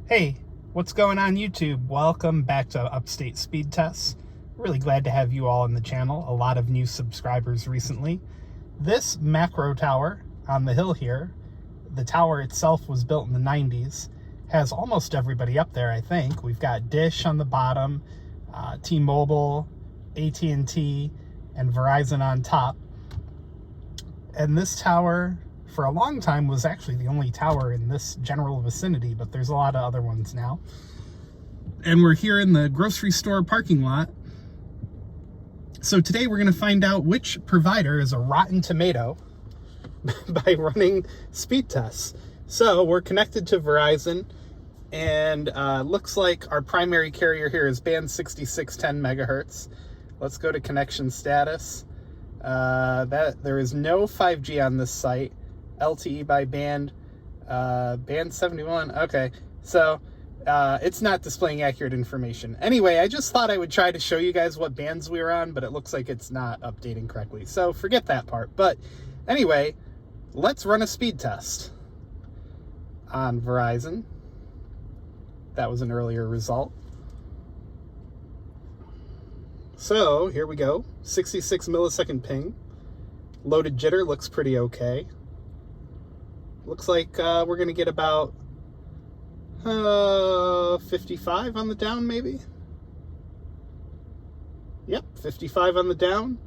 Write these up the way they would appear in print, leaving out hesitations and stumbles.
Hey, what's going on YouTube? Welcome back to Upstate Speedtests. Really glad to have you all on the channel. A lot of new subscribers recently. This macro tower on the hill here, the tower itself was built in the 90s, has almost everybody up there, I think. We've got Dish on the bottom, T-Mobile, AT&T, and Verizon on top. And this tower, for a long time, was actually the only tower in this general vicinity, but there's a lot of other ones now. And we're here in the grocery store parking lot. So today we're going to find out which provider is a rotten tomato by running speed tests. So we're connected to Verizon, and looks like our primary carrier here is band 6610 megahertz. Let's go to connection status. There is no 5G on this site. LTE by band, band 71. Okay, so it's not displaying accurate information. Anyway, I just thought I would try to show you guys what bands we were on, but it looks like it's not updating correctly. So forget that part. But anyway, let's run a speed test on Verizon. That was an earlier result. So here we go. 66 millisecond ping. Loaded jitter looks pretty okay. Looks like we're going to get about 55 on the down, maybe. Yep, 55 on the down.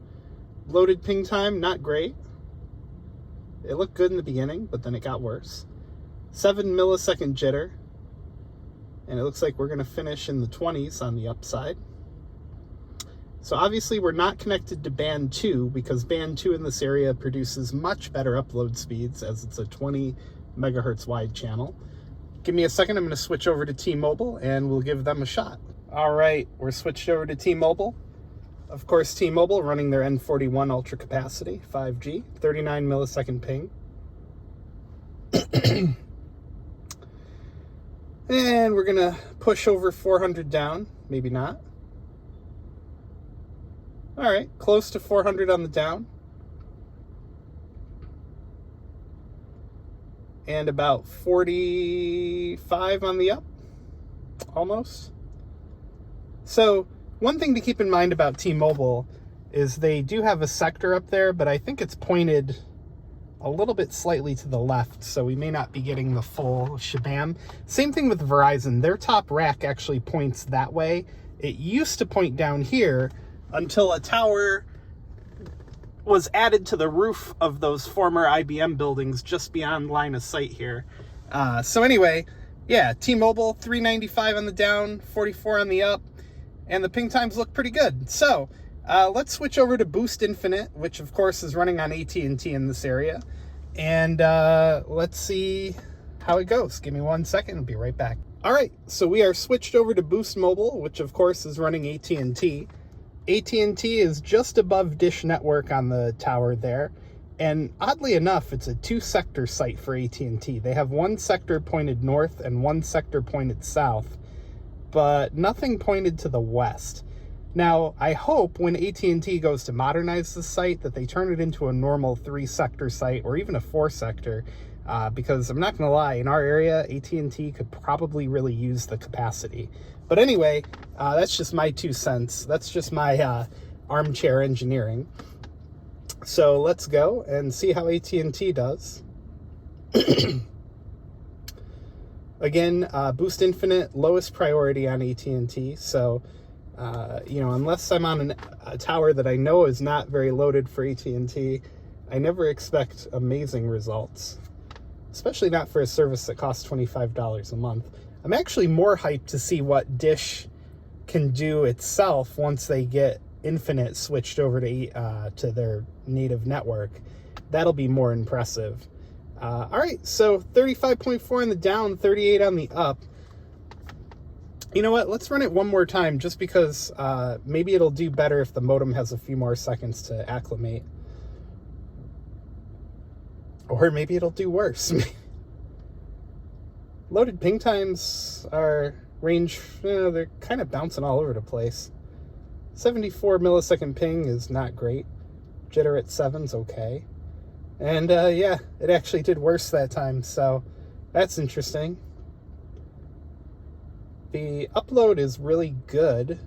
Loaded ping time, not great. It looked good in the beginning, but then it got worse. 7 millisecond jitter. And it looks like we're going to finish in the 20s on the upside. So obviously we're not connected to band 2 because band 2 in this area produces much better upload speeds as it's a 20 megahertz wide channel. Give me a second, I'm going to switch over to T-Mobile and we'll give them a shot. All right, we're switched over to T-Mobile. Of course, T-Mobile running their N41 ultra capacity, 5G, 39 millisecond ping. And we're going to push over 400 down, maybe not. All right, close to 400 on the down. And about 45 on the up, almost. So one thing to keep in mind about T-Mobile is they do have a sector up there, but I think it's pointed a little bit slightly to the left, so we may not be getting the full shabam. Same thing with Verizon. Their top rack actually points that way. It used to point down here, until a tower was added to the roof of those former IBM buildings just beyond line of sight here. So anyway, yeah, T-Mobile, 395 on the down, 44 on the up, and the ping times look pretty good. So let's switch over to Boost Infinite, which of course is running on AT&T in this area. And let's see how it goes. Give me 1 second, I'll be right back. All right, so we are switched over to Boost Mobile, which of course is running AT&T. AT&T is just above Dish Network on the tower there, and oddly enough, it's a 2-sector site for AT&T. They have one sector pointed north and one sector pointed south, but nothing pointed to the west. Now, I hope when AT&T goes to modernize the site that they turn it into a normal 3-sector site or even a 4-sector, because I'm not going to lie, in our area, AT&T could probably really use the capacity. But anyway, that's just my 2 cents. That's just my armchair engineering. So let's go and see how AT&T does. Again, Boost Infinite, lowest priority on AT&T. So, unless I'm on a tower that I know is not very loaded for AT&T, I never expect amazing results. Especially not for a service that costs $25 a month. I'm actually more hyped to see what Dish can do itself once they get Infinite switched over to their native network. That'll be more impressive. All right, so 35.4 on the down, 38 on the up. You know what? Let's run it one more time just because maybe it'll do better if the modem has a few more seconds to acclimate. Or maybe it'll do worse. Loaded ping times are range, they're kind of bouncing all over the place. 74 millisecond ping is not great. Jitter at 7's okay. And yeah, it actually did worse that time, so that's interesting. The upload is really good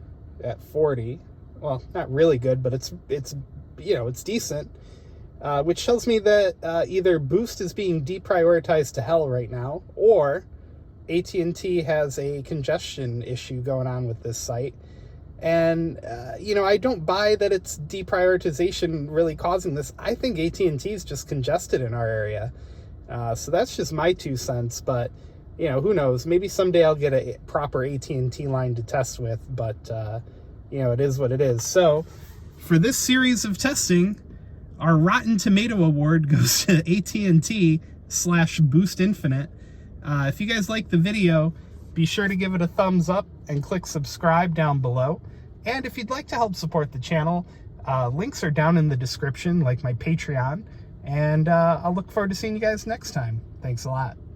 at 40. Well, not really good, but it's it's decent, which tells me that either Boost is being deprioritized to hell right now, or AT&T has a congestion issue going on with this site. And, I don't buy that it's deprioritization really causing this. I think AT&T is just congested in our area. So that's just my 2 cents, but, who knows? Maybe someday I'll get a proper AT&T line to test with, but, it is what it is. So for this series of testing, our Rotten Tomato Award goes to AT&T/Boost Infinite. If you guys like the video, be sure to give it a thumbs up and click subscribe down below. And if you'd like to help support the channel, links are down in the description, like my Patreon. And I'll look forward to seeing you guys next time. Thanks a lot.